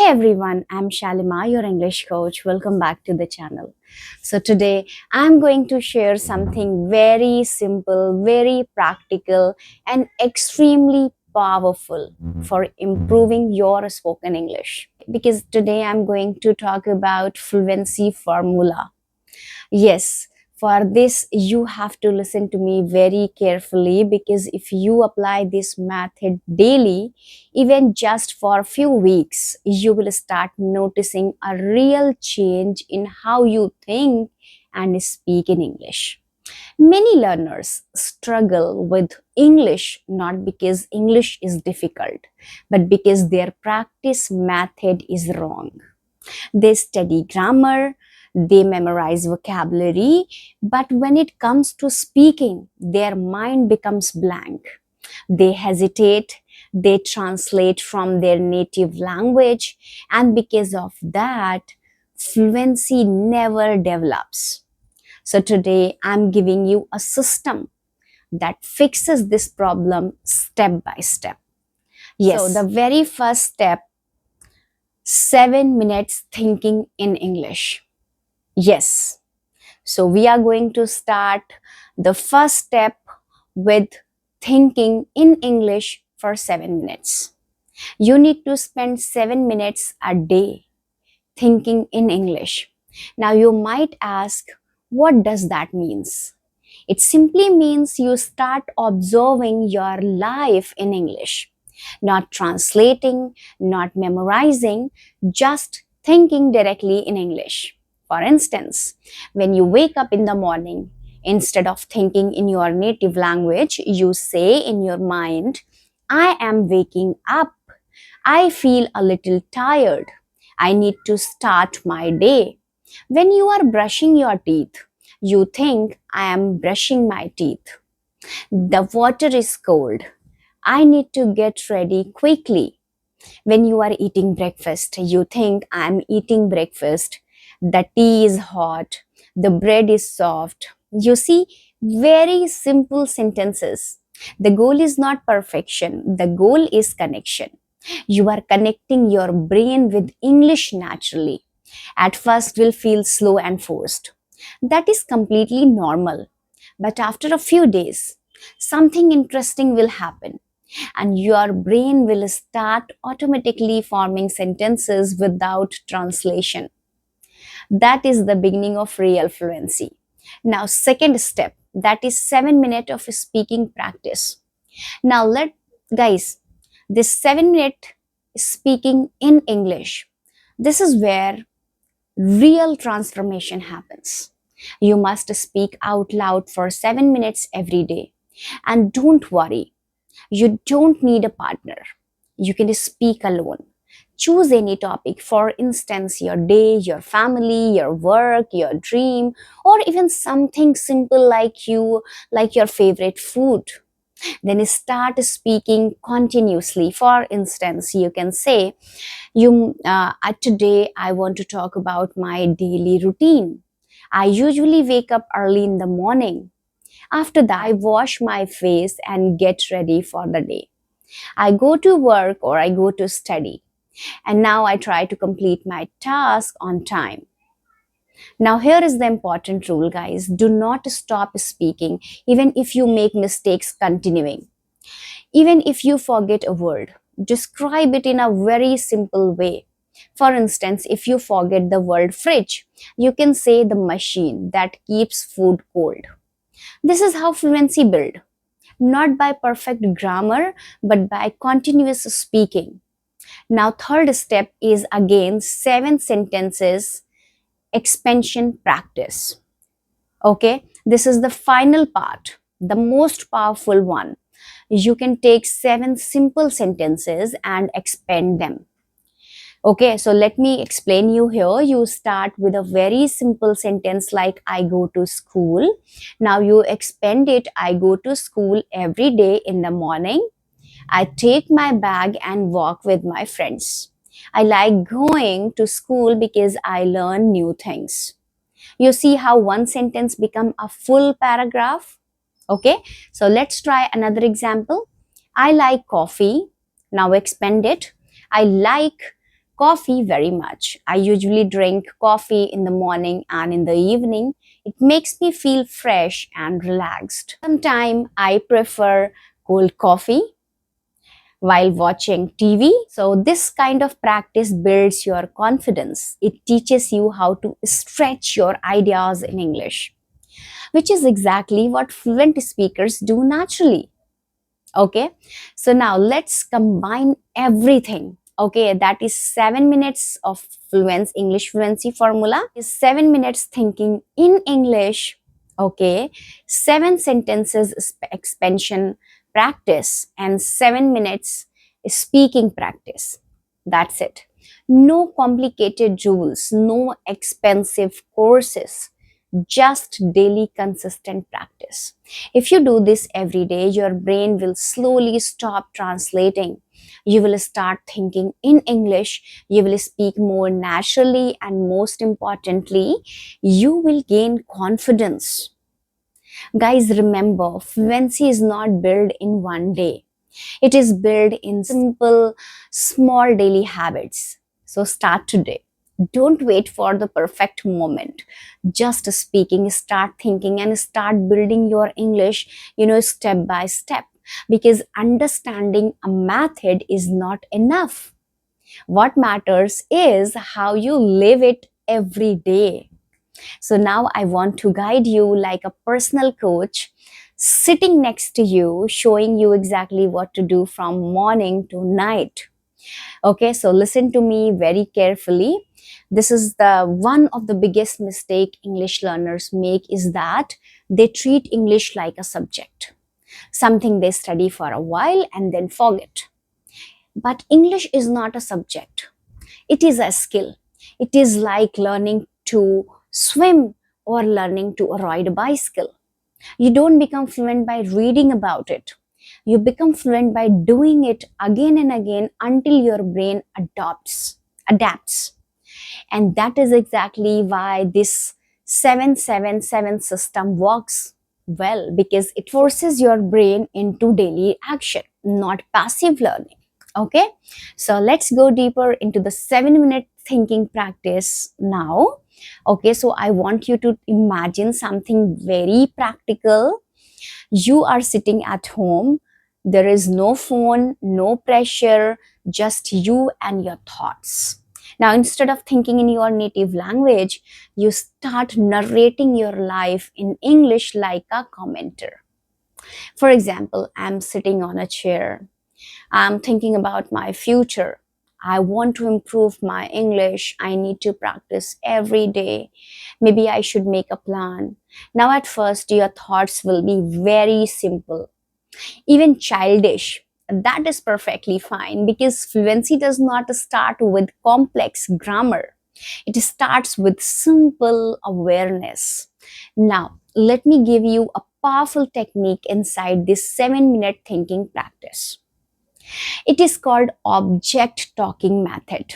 Hey everyone, I'm Shalima, your English coach. Welcome back to the channel. So today I'm going to share something very simple, very practical, and extremely powerful for improving your spoken English. Because today I'm going to talk about fluency formula. Yes, for this, you have to listen to me very carefully because if you apply this method daily, even just for a few weeks, you will start noticing a real change in how you think and speak in English. Many learners struggle with English not because English is difficult, but because their practice method is wrong. They study grammar, they memorize vocabulary, but when it comes to speaking, their mind becomes blank. They hesitate, they translate from their native language, and because of that, fluency never develops. So today, I'm giving you a system that fixes this problem step by step. Yes. So the very first step, 7 minutes thinking in English. Yes. So we are going to start the first step with thinking in English for 7 minutes. You need to spend 7 minutes a day thinking in English. Now you might ask, what does that means? It simply means you start observing your life in English, not translating, not memorizing, just thinking directly in English. For instance, when you wake up in the morning, instead of thinking in your native language, you say in your mind, I am waking up. I feel a little tired. I need to start my day. When you are brushing your teeth, you think, I am brushing my teeth. The water is cold. I need to get ready quickly. When you are eating breakfast, you think, I am eating breakfast. The tea is hot. The bread is soft. You see, very simple sentences. The goal is not perfection. The goal is connection. You are connecting your brain with English naturally. At first, will feel slow and forced. That is completely normal. But after a few days, something interesting will happen and your brain will start automatically forming sentences without translation. That is the beginning of real fluency. Now, second step, that is 7 minutes of speaking practice. Now, guys, this 7 minute speaking in English, this is where real transformation happens. You must speak out loud for 7 minutes every day. And don't worry, you don't need a partner. You can speak alone. Choose any topic, for instance, your day, your family, your work, your dream, or even something simple like your favorite food. Then start speaking continuously. For instance, you can say, today I want to talk about my daily routine. I usually wake up early in the morning. After that, I wash my face and get ready for the day. I go to work or I go to study. And now I try to complete my task on time. Now, here is the important rule, guys. Do not stop speaking, even if you make mistakes continuing. Even if you forget a word, describe it in a very simple way. For instance, if you forget the word fridge, you can say the machine that keeps food cold. This is how fluency built, not by perfect grammar, but by continuous speaking. Now, third step is again 7 sentences expansion practice. Okay, this is the final part, the most powerful one. You can take 7 simple sentences and expand them. Okay, so let me explain you here. You start with a very simple sentence like I go to school. Now you expand it. I go to school every day in the morning. I take my bag and walk with my friends. I like going to school because I learn new things. You see how one sentence become a full paragraph? Okay, so let's try another example. I like coffee. Now expand it. I like coffee very much. I usually drink coffee in the morning and in the evening. It makes me feel fresh and relaxed. Sometimes I prefer cold coffee while watching TV. So, this kind of practice builds your confidence. It teaches you how to stretch your ideas in English, which is exactly what fluent speakers do naturally. Okay, so now let's combine everything. Okay, that is 7 minutes of fluency, English fluency formula is 7 minutes thinking in English. Okay, seven sentences expansion practice and 7 minutes speaking practice. That's it. No complicated rules, no expensive courses, just daily consistent practice. If you do this every day, your brain will slowly stop translating. You will start thinking in English, you will speak more naturally, and most importantly, you will gain confidence. Guys, remember, fluency is not built in one day. It is built in simple, small daily habits. So start today. Don't wait for the perfect moment. Just speaking, start thinking, and start building your English, step by step. Because understanding a method is not enough. What matters is how you live it every day. So now I want to guide you like a personal coach, sitting next to you, showing you exactly what to do from morning to night. Okay, so listen to me very carefully. This is the one of the biggest mistake English learners make is that they treat English like a subject, something they study for a while and then forget. But English is not a subject. It is a skill. It is like learning to swim or learning to ride a bicycle. You don't become fluent by reading about it. You become fluent by doing it again and again until your brain adapts. And that is exactly why this 777 system works well, because it forces your brain into daily action, not passive learning. Okay, so let's go deeper into the 7 minute thinking practice now. Okay, so I want you to imagine something very practical. You are sitting at home, there is no phone, no pressure, just you and your thoughts. Now, instead of thinking in your native language, you start narrating your life in English like a commenter. For example, I'm sitting on a chair. I'm thinking about my future. I want to improve my English. I need to practice every day. Maybe I should make a plan. Now, at first, your thoughts will be very simple, even childish. That is perfectly fine because fluency does not start with complex grammar. It starts with simple awareness. Now, let me give you a powerful technique inside this 7 minute thinking practice. It is called object talking method.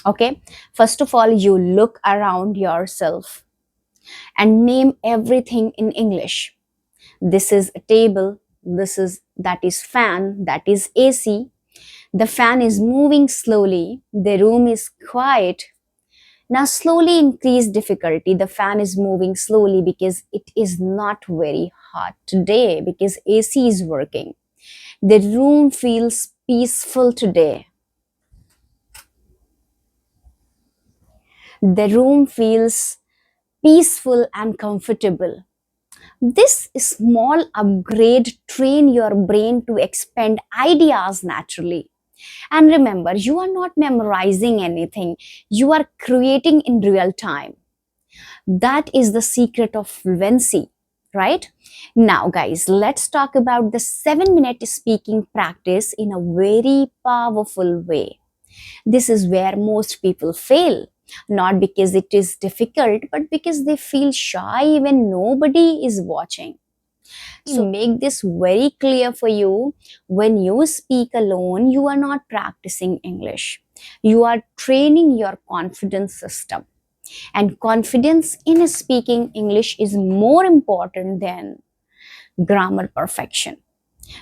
Okay, first of all, you look around yourself and name everything in English. This is a table, that is fan, that is AC. The fan is moving slowly, the room is quiet. Now slowly increase difficulty. The fan is moving slowly because it is not very hot today, because AC is working. The room feels peaceful today. The room feels peaceful and comfortable. This small upgrade train your brain to expand ideas naturally. And remember, you are not memorizing anything, you are creating in real time. That is the secret of fluency, right? Now, guys, let's talk about the 7 minute speaking practice in a very powerful way. This is where most people fail, not because it is difficult, but because they feel shy when nobody is watching. So, make this very clear for you. When you speak alone, you are not practicing English. You are training your confidence system. And confidence in speaking English is more important than grammar perfection.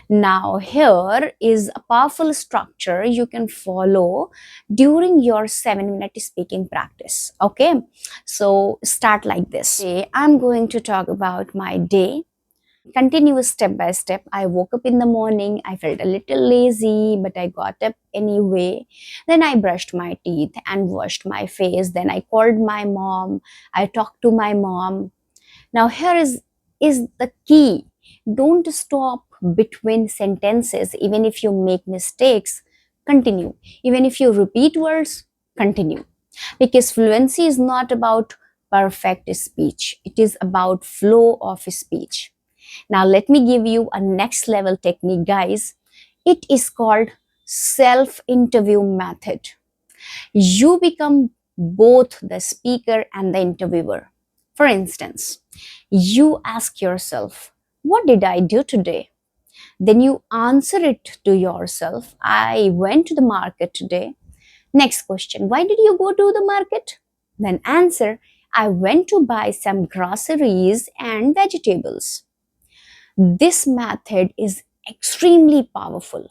Now, here is a powerful structure you can follow during your 7-minute speaking practice. Okay, so start like this. Today, I'm going to talk about my day. Continue step by step. I woke up in the morning. I felt a little lazy, but I got up anyway. Then I brushed my teeth and washed my face. Then I called my mom. I talked to my mom. Now here is the key. Don't stop between sentences. Even if you make mistakes, continue. Even if you repeat words, continue. Because fluency is not about perfect speech. It is about flow of speech. Now let me give you a next level technique, guys. It is called self interview method. You become both the speaker and the interviewer. For instance, you ask yourself, what did I do today? Then you answer it to yourself, I went to the market today. Next question, why did you go to the market? Then answer, I went to buy some groceries and vegetables. This method is extremely powerful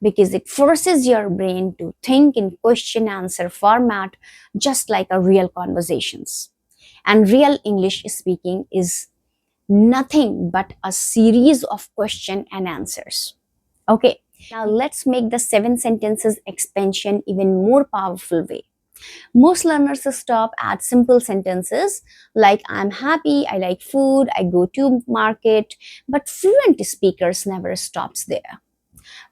because it forces your brain to think in question answer format just like a real conversations. And real English speaking is nothing but a series of question and answers. Okay, now let's make the 7 sentences expansion even more powerful way. Most learners stop at simple sentences like I'm happy, I like food, I go to market, but fluent speakers never stops there.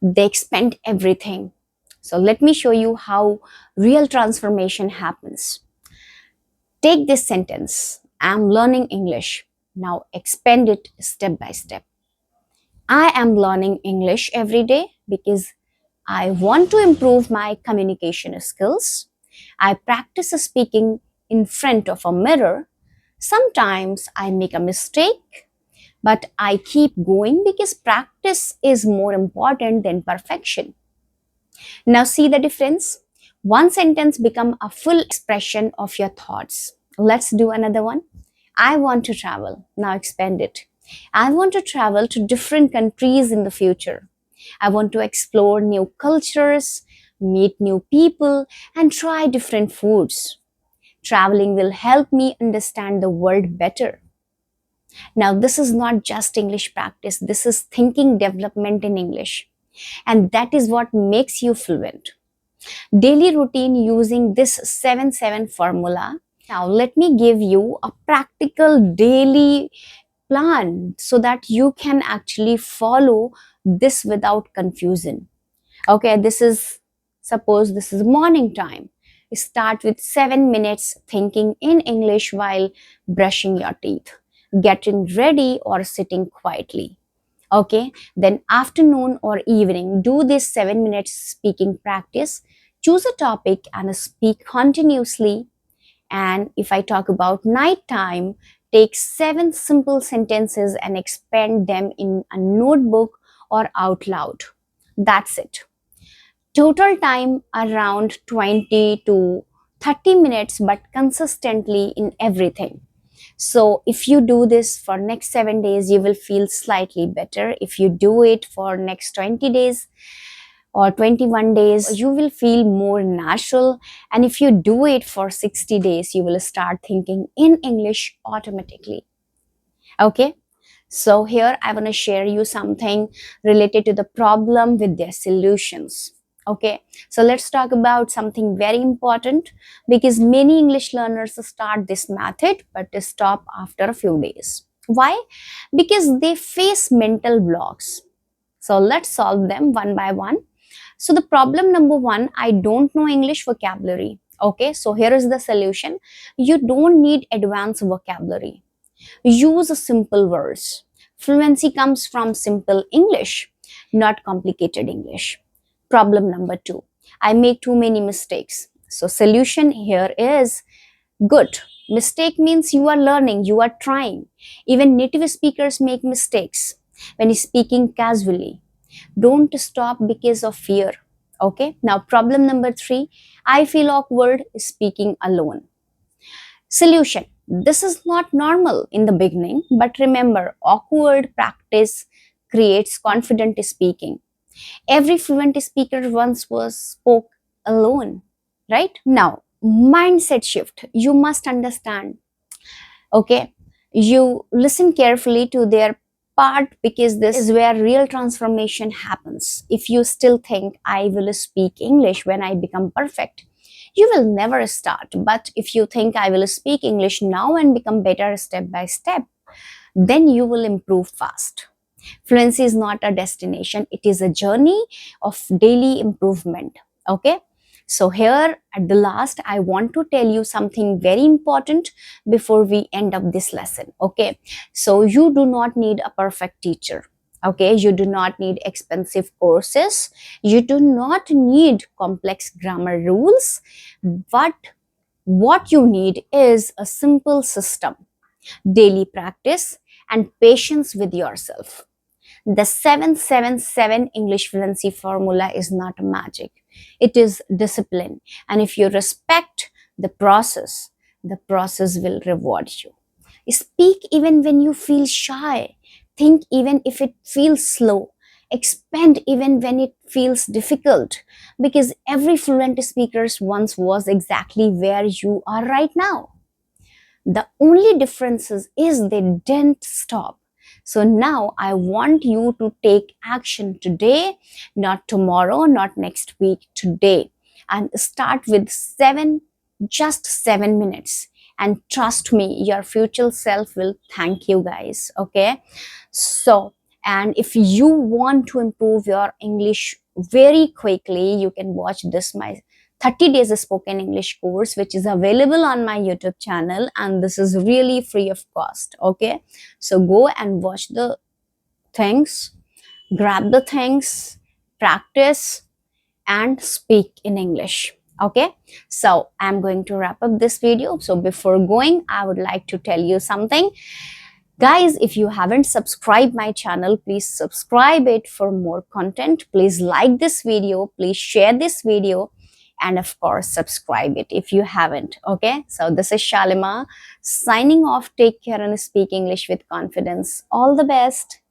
They expand everything. So let me show you how real transformation happens. Take this sentence, I'm learning English. Now expand it step by step. I am learning English every day because I want to improve my communication skills. I practice speaking in front of a mirror. Sometimes I make a mistake, but I keep going because practice is more important than perfection. Now see the difference? One sentence become a full expression of your thoughts. Let's do another one. I want to travel. Now expand it. I want to travel to different countries in the future. I want to explore new cultures, meet new people, and try different foods. Traveling will help me understand the world better. Now, this is not just English practice, this is thinking development in English. And that is what makes you fluent. Daily routine using this 7-7 formula. Now, let me give you a practical daily plan so that you can actually follow this without confusion. Okay, suppose this is morning time. Start with 7 minutes thinking in English while brushing your teeth, getting ready or sitting quietly. Okay, then afternoon or evening, do this 7 minutes speaking practice. Choose a topic and speak continuously. And if I talk about night time, take 7 simple sentences and expand them in a notebook or out loud. That's it. Total time around 20 to 30 minutes, but consistently in everything. So if you do this for next 7 days, you will feel slightly better. If you do it for next 20 days or 21 days, you will feel more natural. And if you do it for 60 days, you will start thinking in English automatically. Okay. So here I want to share you something related to the problem with their solutions. Okay, so let's talk about something very important because many English learners start this method but they stop after a few days. Why? Because they face mental blocks. So let's solve them one by one. So the problem number one, I don't know English vocabulary. Okay, so here is the solution. You don't need advanced vocabulary. Use simple words. Fluency comes from simple English, not complicated English. Problem number two, I make too many mistakes. So solution here is good. Mistake means you are learning, you are trying. Even native speakers make mistakes when speaking casually. Don't stop because of fear. Okay, now problem number three, I feel awkward speaking alone. Solution. This is not normal in the beginning, but remember, awkward practice creates confident speaking. Every fluent speaker once was spoke alone, right? Now, mindset shift. You must understand, okay? You listen carefully to their part, because this is where real transformation happens. If you still think I will speak English when I become perfect, you will never start. But if you think I will speak English now and become better step by step, then you will improve fast. Fluency is not a destination, it is a journey of daily improvement. Okay. So, here at the last, I want to tell you something very important before we end up this lesson. Okay. So, you do not need a perfect teacher. Okay. You do not need expensive courses. You do not need complex grammar rules. But what you need is a simple system, daily practice, and patience with yourself. The 777 English fluency formula is not magic, it is discipline. And if you respect the process will reward you. Speak even when you feel shy, think even if it feels slow, expand even when it feels difficult, because every fluent speaker once was exactly where you are right now. The only difference is they didn't stop. So now I want you to take action today, not tomorrow, not next week, today. And start with just 7 minutes. And trust me, your future self will thank you guys. Okay. So, and if you want to improve your English very quickly, you can watch this my 30 days spoken English course, which is available on my YouTube channel, and this is really free of cost. Okay. So go and watch the things, grab the things, practice, and speak in English. Okay. So I'm going to wrap up this video. So before going, I would like to tell you something. Guys, if you haven't subscribed my channel, please subscribe it for more content. Please like this video, please share this video, and of course subscribe it if you haven't. Okay, so this is Shalima signing off. Take care and speak English with confidence. All the best.